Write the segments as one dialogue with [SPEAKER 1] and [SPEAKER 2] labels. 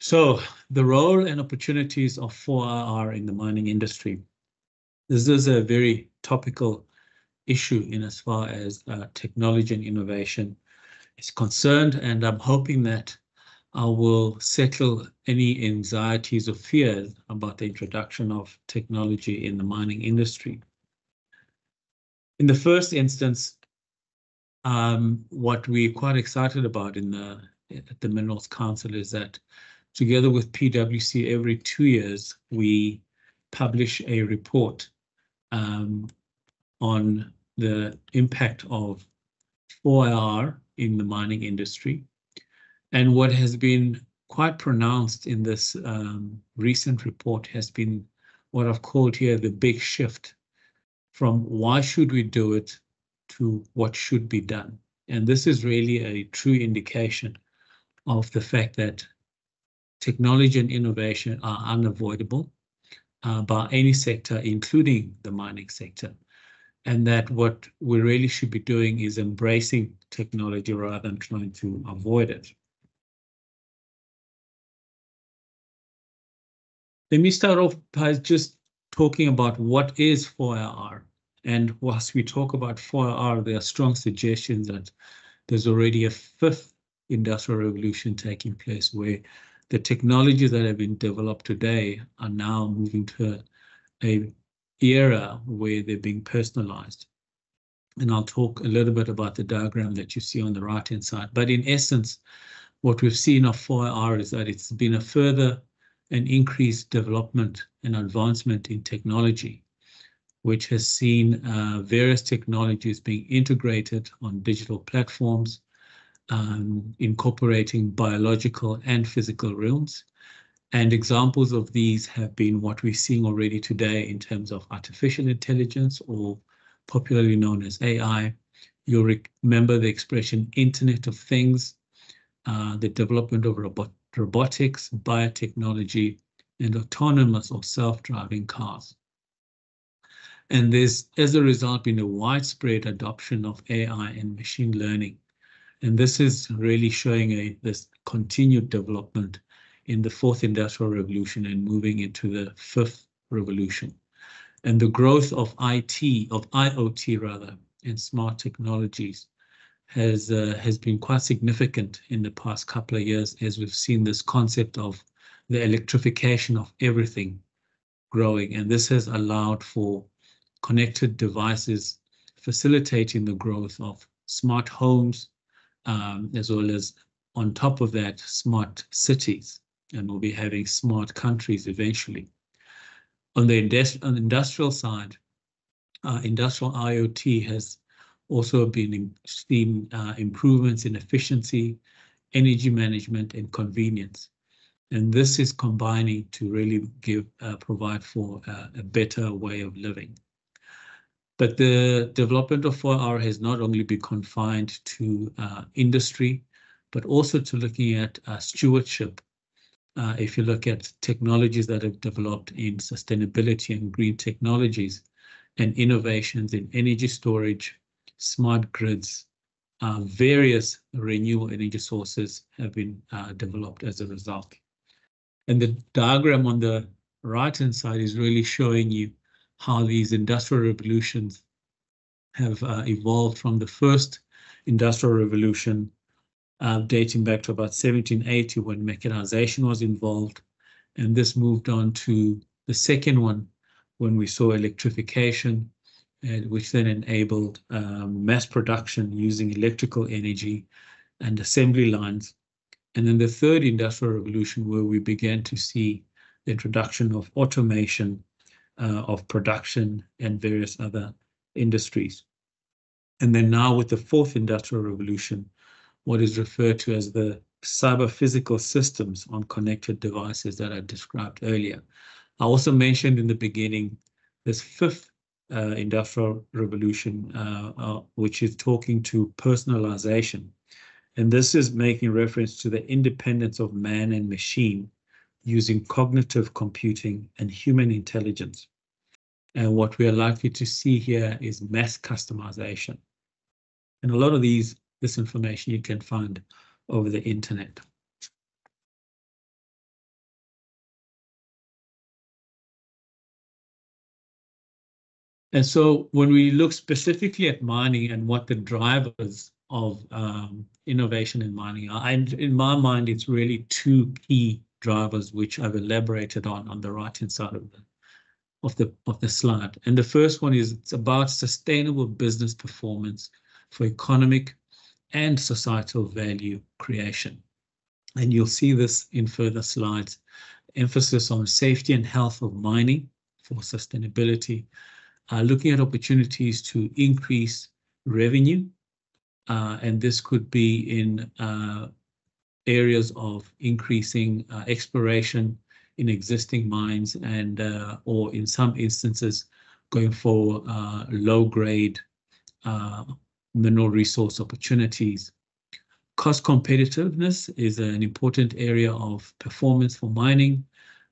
[SPEAKER 1] So the role and opportunities of 4IR in the mining industry. This is a very topical issue in as far as technology and innovation is concerned, and I'm hoping that I will settle any anxieties or fears about the introduction of technology in the mining industry. In the first instance, what we're quite excited about at the Minerals Council is that together with PwC, every 2 years, we publish a report on the impact of 4IR in the mining industry. And what has been quite pronounced in this recent report has been what I've called here the big shift from why should we do it to what should be done. And this is really a true indication of the fact that technology and innovation are unavoidable by any sector, including the mining sector. And that what we really should be doing is embracing technology rather than trying to avoid it. Let me start off by just talking about what is 4IR. And whilst we talk about 4IR, there are strong suggestions that there's already a fifth industrial revolution taking place where the technologies that have been developed today are now moving to an era where they're being personalized. And I'll talk a little bit about the diagram that you see on the right-hand side. But in essence, what we've seen of 4IR is that it's been a further and increased development and advancement in technology, which has seen various technologies being integrated on digital platforms, incorporating biological and physical realms. And examples of these have been what we're seeing already today in terms of artificial intelligence, or popularly known as AI. You'll remember the expression Internet of Things, the development of robotics, biotechnology, and autonomous or self-driving cars. And there's, as a result, been a widespread adoption of AI and machine learning. And this is really showing this continued development in the fourth industrial revolution and moving into the fifth revolution. And the growth of IoT rather, and smart technologies has been quite significant in the past couple of years, as we've seen this concept of the electrification of everything growing. And this has allowed for connected devices facilitating the growth of smart homes, as well as on top of that, smart cities, and we'll be having smart countries eventually. On the industrial side, industrial IoT has also been seen improvements in efficiency, energy management, and convenience. And this is combining to really provide for a better way of living. But the development of 4IR has not only been confined to industry, but also to looking at stewardship. If you look at technologies that have developed in sustainability and green technologies, and innovations in energy storage, smart grids, various renewable energy sources have been developed as a result. And the diagram on the right-hand side is really showing you how these industrial revolutions have evolved from the first industrial revolution dating back to about 1780 when mechanization was involved. And this moved on to the second one when we saw electrification, which then enabled mass production using electrical energy and assembly lines. And then the third industrial revolution, where we began to see the introduction of automation of production and various other industries. And then now with the fourth industrial revolution, what is referred to as the cyber-physical systems on connected devices that I described earlier. I also mentioned in the beginning this fifth industrial revolution, which is talking to personalization. And this is making reference to the independence of man and machine using cognitive computing and human intelligence. And what we are likely to see here is mass customization. And a lot of this information you can find over the internet. And so when we look specifically at mining and what the drivers of innovation in mining are, in my mind, it's really two key drivers which I've elaborated on the right-hand side of the slide. And the first one is it's about sustainable business performance for economic and societal value creation. And you'll see this in further slides. Emphasis on safety and health of mining for sustainability, looking at opportunities to increase revenue, and this could be in areas of increasing exploration in existing mines and or in some instances going for low-grade mineral resource opportunities. Cost competitiveness is an important area of performance for mining.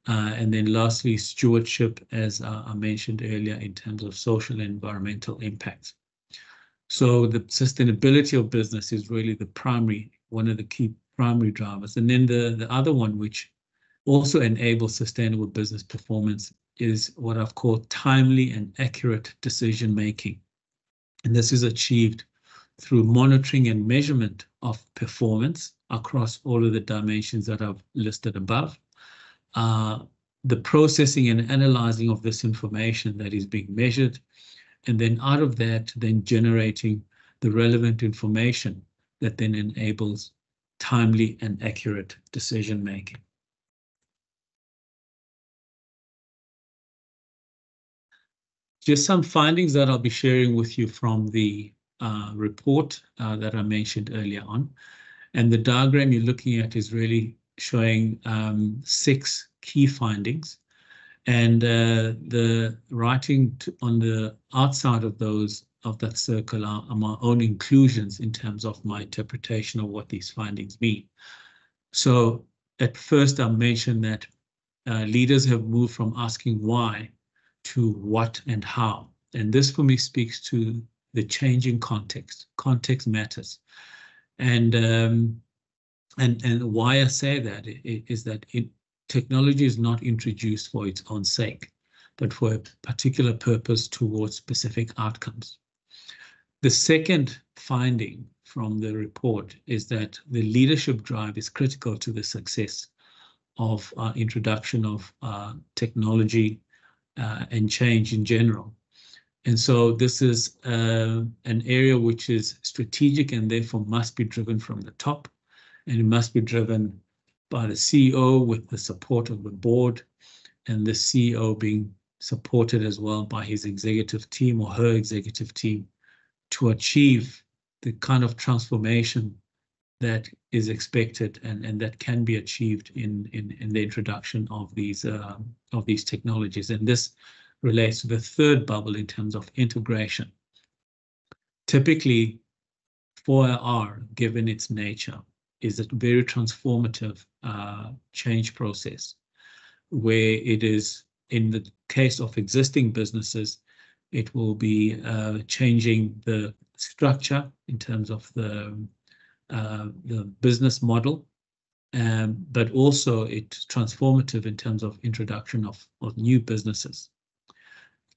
[SPEAKER 1] And then lastly, stewardship, as I mentioned earlier, in terms of social and environmental impacts. So the sustainability of business is really one of the key primary drivers. And then the other one, which also enables sustainable business performance, is what I've called timely and accurate decision making. And this is achieved through monitoring and measurement of performance across all of the dimensions that I've listed above. The processing and analyzing of this information that is being measured, and then out of that, then generating the relevant information that then enables timely and accurate decision making. Just some findings that I'll be sharing with you from the report that I mentioned earlier on. And the diagram you're looking at is really showing 6 key findings. And the writing on the outside of that circle are my own inclusions in terms of my interpretation of what these findings mean. So at first I mentioned that leaders have moved from asking why to what and how. And this for me speaks to the changing context. Context matters. And why I say that is that technology is not introduced for its own sake, but for a particular purpose towards specific outcomes. The second finding from the report is that the leadership drive is critical to the success of introduction of technology and change in general. And so this is an area which is strategic and therefore must be driven from the top, and it must be driven by the CEO with the support of the board, and the CEO being supported as well by his executive team or her executive team to achieve the kind of transformation that is expected and that can be achieved in the introduction of these technologies. And this relates to the third bubble in terms of integration. Typically, 4IR, given its nature, is a very transformative change process, where it is, in the case of existing businesses, it will be changing the structure in terms of the business model, but also it's transformative in terms of introduction of new businesses.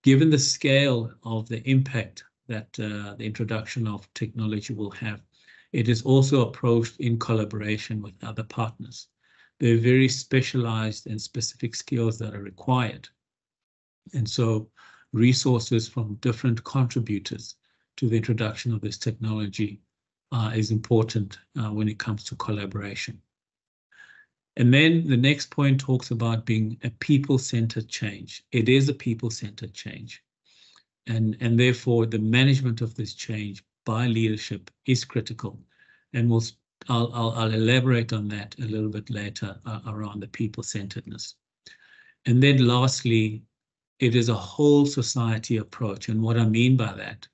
[SPEAKER 1] Given the scale of the impact that the introduction of technology will have, it is also approached in collaboration with other partners. There are very specialized and specific skills that are required. And so resources from different contributors to the introduction of this technology is important when it comes to collaboration. And then the next point talks about being a people-centered change. It is a people-centered change. And therefore, the management of this change by leadership is critical. And I'll elaborate on that a little bit later around the people-centeredness. And then lastly, it is a whole society approach. And what I mean by that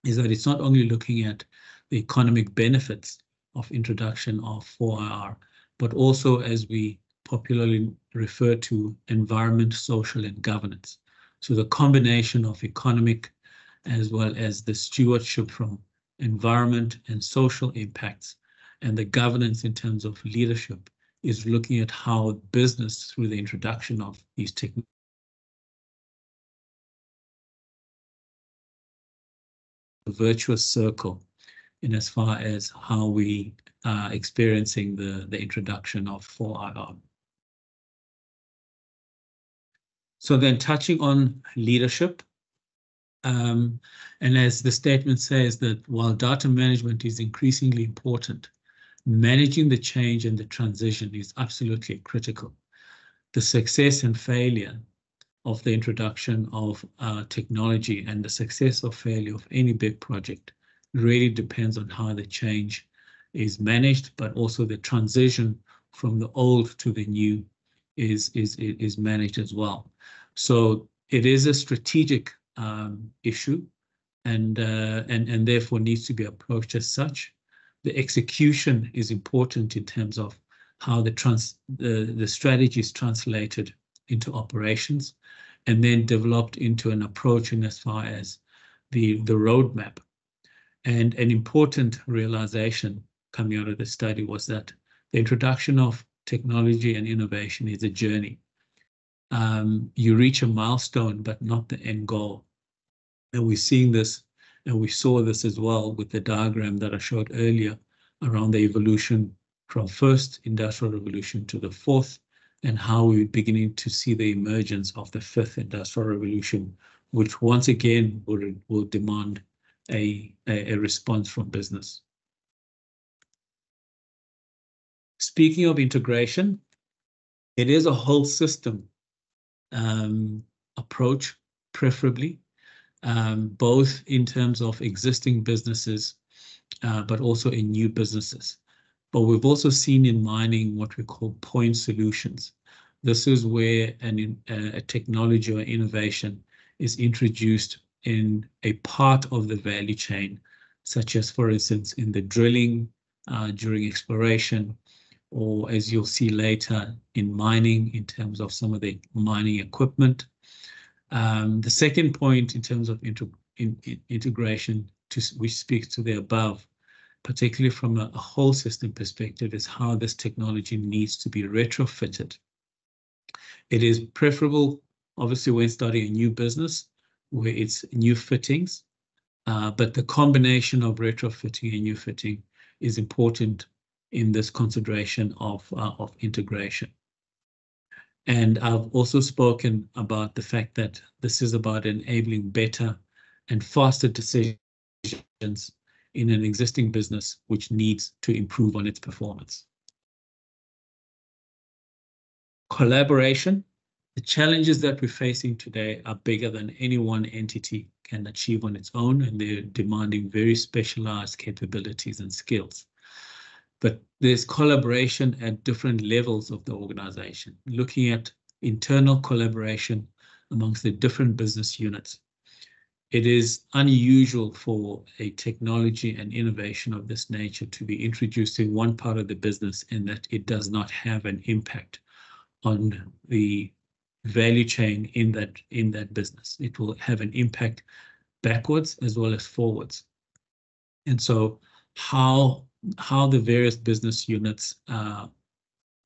[SPEAKER 1] is that it's not only looking at the economic benefits of introduction of 4IR, but also, as we popularly refer to, environment, social, and governance. So the combination of economic as well as the stewardship from environment and social impacts, and the governance in terms of leadership is looking at how business, through the introduction of these technologies, virtuous circle in as far as how we are experiencing the introduction of 4IR. So then touching on leadership, and as the statement says that while data management is increasingly important, managing the change and the transition is absolutely critical. The success and failure of the introduction of technology and the success or failure of any big project really depends on how the change is managed, but also the transition from the old to the new is managed as well. So it is a strategic issue and therefore needs to be approached as such. The execution is important in terms of how the strategy is translated into operations and then developed into an approach in as far as the roadmap. And an important realization coming out of the study was that the introduction of technology and innovation is a journey. You reach a milestone, but not the end goal. And we're seeing this, and we saw this as well with the diagram that I showed earlier around the evolution from first industrial revolution to the fourth, and how we're beginning to see the emergence of the fifth industrial revolution, which once again will demand a response from business. Speaking of integration, it is a whole system approach, preferably, both in terms of existing businesses, but also in new businesses. But we've also seen in mining what we call point solutions. This is where a technology or innovation is introduced in a part of the value chain, such as, for instance, in the drilling, during exploration, or as you'll see later in mining in terms of some of the mining equipment. The second point in terms of integration, which speaks to the above, particularly from a whole system perspective, is how this technology needs to be retrofitted. It is preferable, obviously, when starting a new business where it's new fittings, but the combination of retrofitting and new fitting is important in this consideration of integration. And I've also spoken about the fact that this is about enabling better and faster decisions in an existing business which needs to improve on its performance. Collaboration. The challenges that we're facing today are bigger than any one entity can achieve on its own, and they're demanding very specialized capabilities and skills. But there's collaboration at different levels of the organization, looking at internal collaboration amongst the different business units. It is unusual for a technology and innovation of this nature to be introduced in one part of the business and that it does not have an impact on the value chain in that business. It will have an impact backwards as well as forwards. And so how the various business units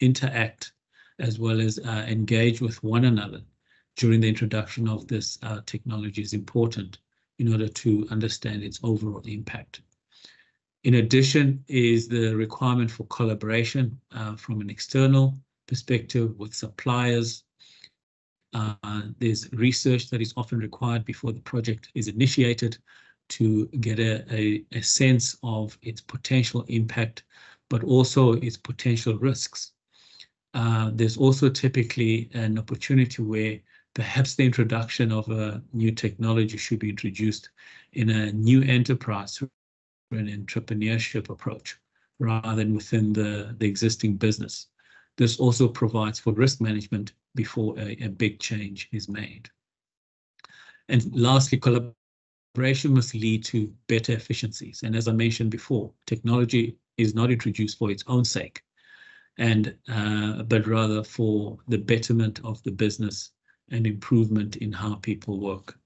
[SPEAKER 1] interact as well as engage with one another during the introduction of this technology is important in order to understand its overall impact. In addition is the requirement for collaboration from an external perspective with suppliers. There's research that is often required before the project is initiated to get a sense of its potential impact, but also its potential risks. There's also typically an opportunity where perhaps the introduction of a new technology should be introduced in a new enterprise or an entrepreneurship approach rather than within the existing business. This also provides for risk management before a big change is made. And lastly, collaboration must lead to better efficiencies. And as I mentioned before, technology is not introduced for its own sake, but rather for the betterment of the business and improvement in how people work.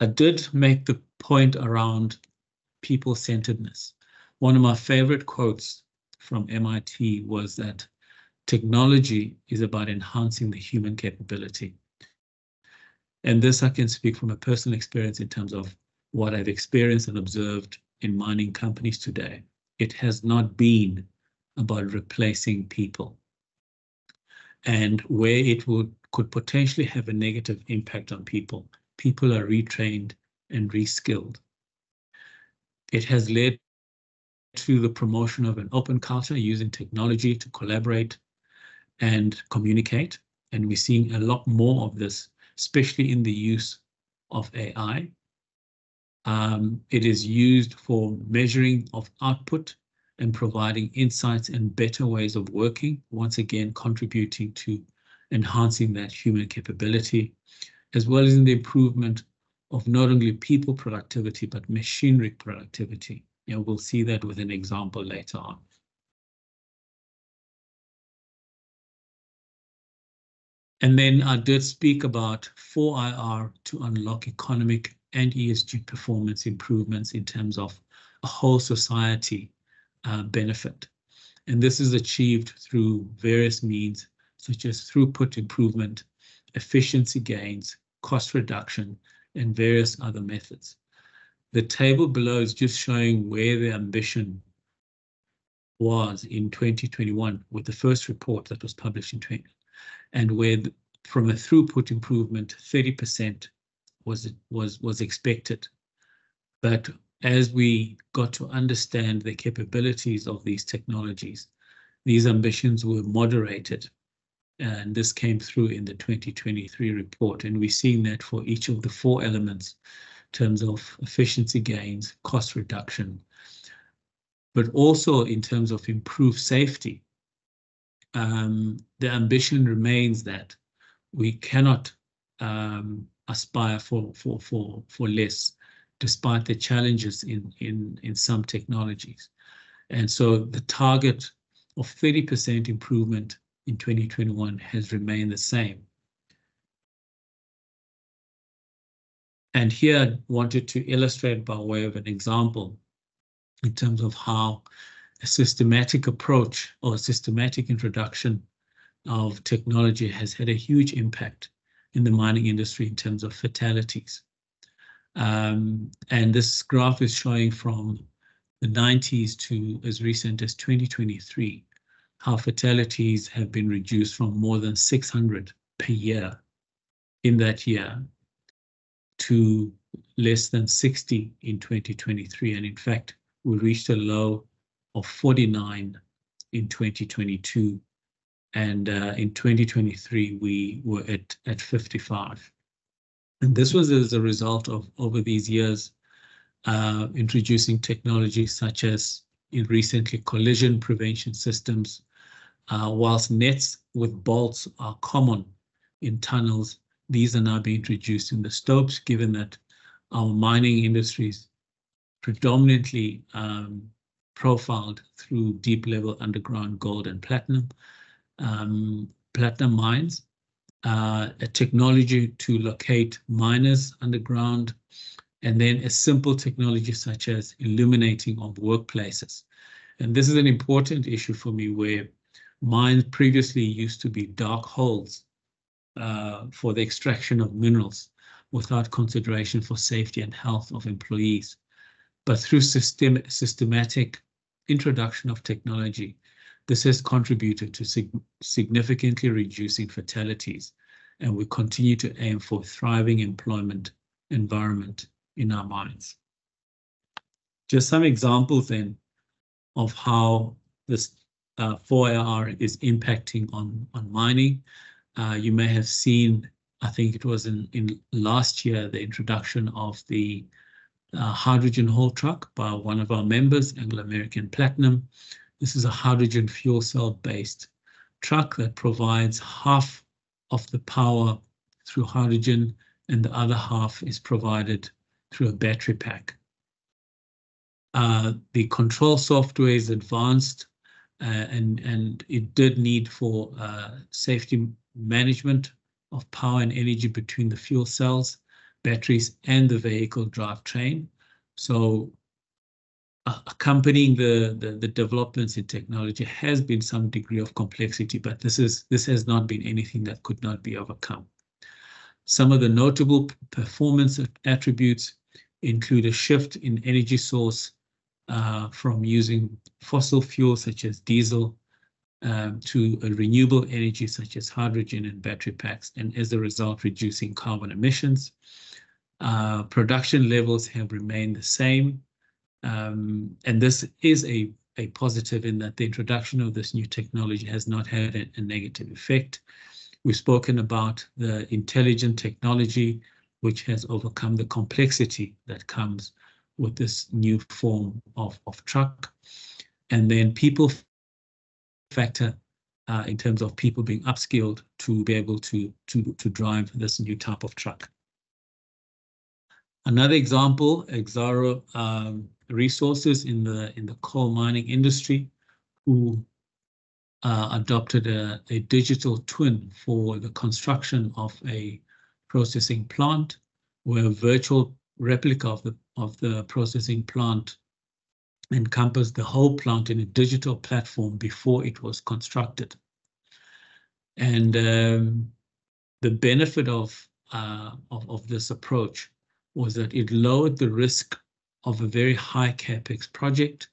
[SPEAKER 1] I did make the point around people-centeredness. One of my favorite quotes from MIT was that technology is about enhancing the human capability. And this I can speak from a personal experience in terms of what I've experienced and observed in mining companies today. It has not been about replacing people. And where it could potentially have a negative impact on people, people are retrained and reskilled. It has led to the promotion of an open culture using technology to collaborate and communicate. And we're seeing a lot more of this, especially in the use of AI. It is used for measuring of output and providing insights and better ways of working, once again contributing to enhancing that human capability, as well as in the improvement of not only people productivity, but machinery productivity. We'll see that with an example later on. And then I did speak about 4IR to unlock economic and ESG performance improvements in terms of a whole society benefit. And this is achieved through various means, such as throughput improvement, efficiency gains, cost reduction, and various other methods. The table below is just showing where the ambition was in 2021 with the first report that was published in 2020, and where from a throughput improvement, 30% was expected. But as we got to understand the capabilities of these technologies, these ambitions were moderated. And this came through in the 2023 report. And we're seeing that for each of the 4 elements in terms of efficiency gains, cost reduction, but also in terms of improved safety. The ambition remains that we cannot aspire for less, despite the challenges in some technologies. And so the target of 30% improvement in 2021 has remained the same. And here I wanted to illustrate by way of an example in terms of how a systematic approach or a systematic introduction of technology has had a huge impact in the mining industry in terms of fatalities. And this graph is showing from the 90s to as recent as 2023, how fatalities have been reduced from more than 600 per year in that year to less than 60 in 2023. And in fact, we reached a low of 49 in 2022. And in 2023, we were at 55. And this was as a result of, over these years, introducing technologies such as recently collision prevention systems. Whilst nets with bolts are common in tunnels, these are now being introduced in the stopes, given that our mining industries predominantly profiled through deep level underground gold and platinum mines, a technology to locate miners underground, and then a simple technology such as illuminating of workplaces. And this is an important issue for me, where mines previously used to be dark holes for the extraction of minerals without consideration for safety and health of employees. But through systematic introduction of technology, this has contributed to significantly reducing fatalities, and we continue to aim for thriving employment environment in our mines. Just some examples then of how this 4IR is impacting on mining. You may have seen, I think it was in last year, the introduction of the hydrogen haul truck by one of our members, Anglo American Platinum. This is a hydrogen fuel cell based truck that provides half of the power through hydrogen, and the other half is provided through a battery pack. The control software is advanced, and it did need for safety management of power and energy between the fuel cells, batteries, and the vehicle drivetrain. So accompanying the developments in technology has been some degree of complexity, but this has not been anything that could not be overcome. Some of the notable performance attributes include a shift in energy source from using fossil fuels such as diesel to a renewable energy such as hydrogen and battery packs, and as a result, reducing carbon emissions. Production levels have remained the same, and this is a positive in that the introduction of this new technology has not had a negative effect. We've spoken about the intelligent technology, which has overcome the complexity that comes with this new form of truck. And then people factor in terms of people being upskilled to be able to drive this new type of truck. Another example, Exxaro Resources in the coal mining industry, who adopted a digital twin for the construction of a processing plant, where a virtual replica of the processing plant encompassed the whole plant in a digital platform before it was constructed. And the benefit of this approach was that it lowered the risk of a very high capex project.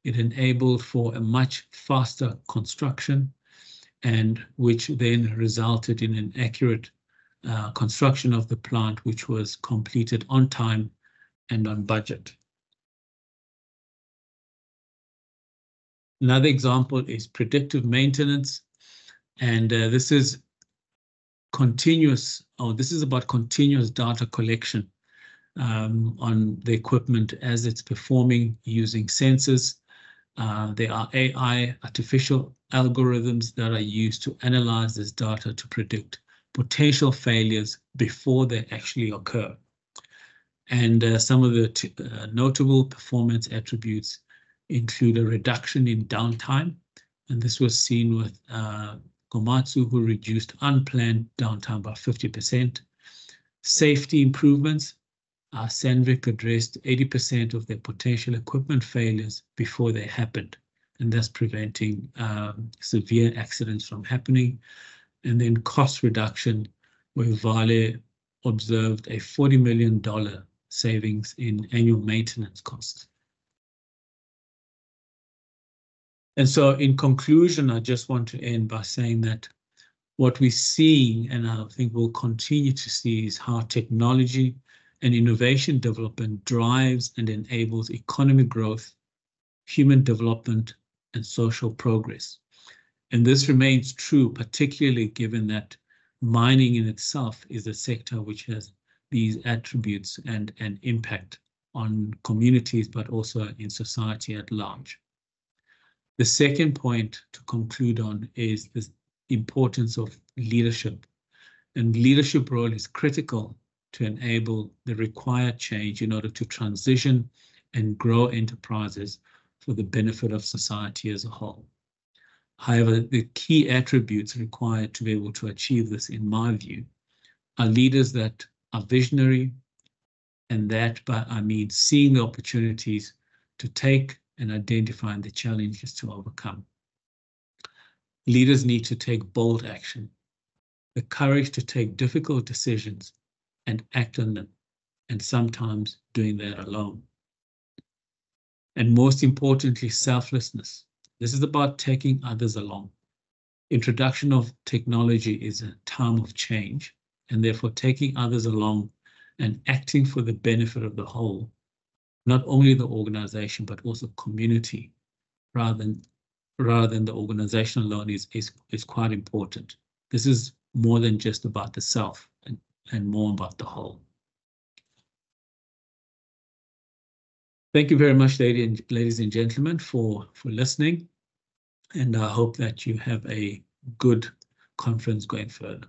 [SPEAKER 1] It enabled for a much faster construction, and which then resulted in an accurate construction of the plant, which was completed on time and on budget. Another example is predictive maintenance, and this is about continuous data collection on the equipment as it's performing using sensors. There are AI, artificial algorithms that are used to analyze this data to predict potential failures before they actually occur. And some of the notable performance attributes include a reduction in downtime, and this was seen with Komatsu, who reduced unplanned downtime by 50%. Safety improvements. Sandvik addressed 80% of their potential equipment failures before they happened, and thus preventing severe accidents from happening. And then cost reduction, where Vale observed a $40 million savings in annual maintenance costs. And so in conclusion, I just want to end by saying that what we're seeing, and I think we'll continue to see, is how technology and innovation development drives and enables economic growth, human development, and social progress. And this remains true, particularly given that mining in itself is a sector which has these attributes and impact on communities, but also in society at large. The second point to conclude on is the importance of leadership. And leadership role is critical to enable the required change in order to transition and grow enterprises for the benefit of society as a whole. However, the key attributes required to be able to achieve this, in my view, are leaders that are visionary, and that by I mean seeing the opportunities to take and identifying the challenges to overcome. Leaders need to take bold action, the courage to take difficult decisions and act on them, and sometimes doing that alone. And most importantly, selflessness. This is about taking others along. Introduction of technology is a time of change, and therefore taking others along and acting for the benefit of the whole, not only the organization, but also community, rather than the organization alone is quite important. This is more than just about the self and more about the whole. Thank you very much, ladies and gentlemen, for listening. And I hope that you have a good conference going further.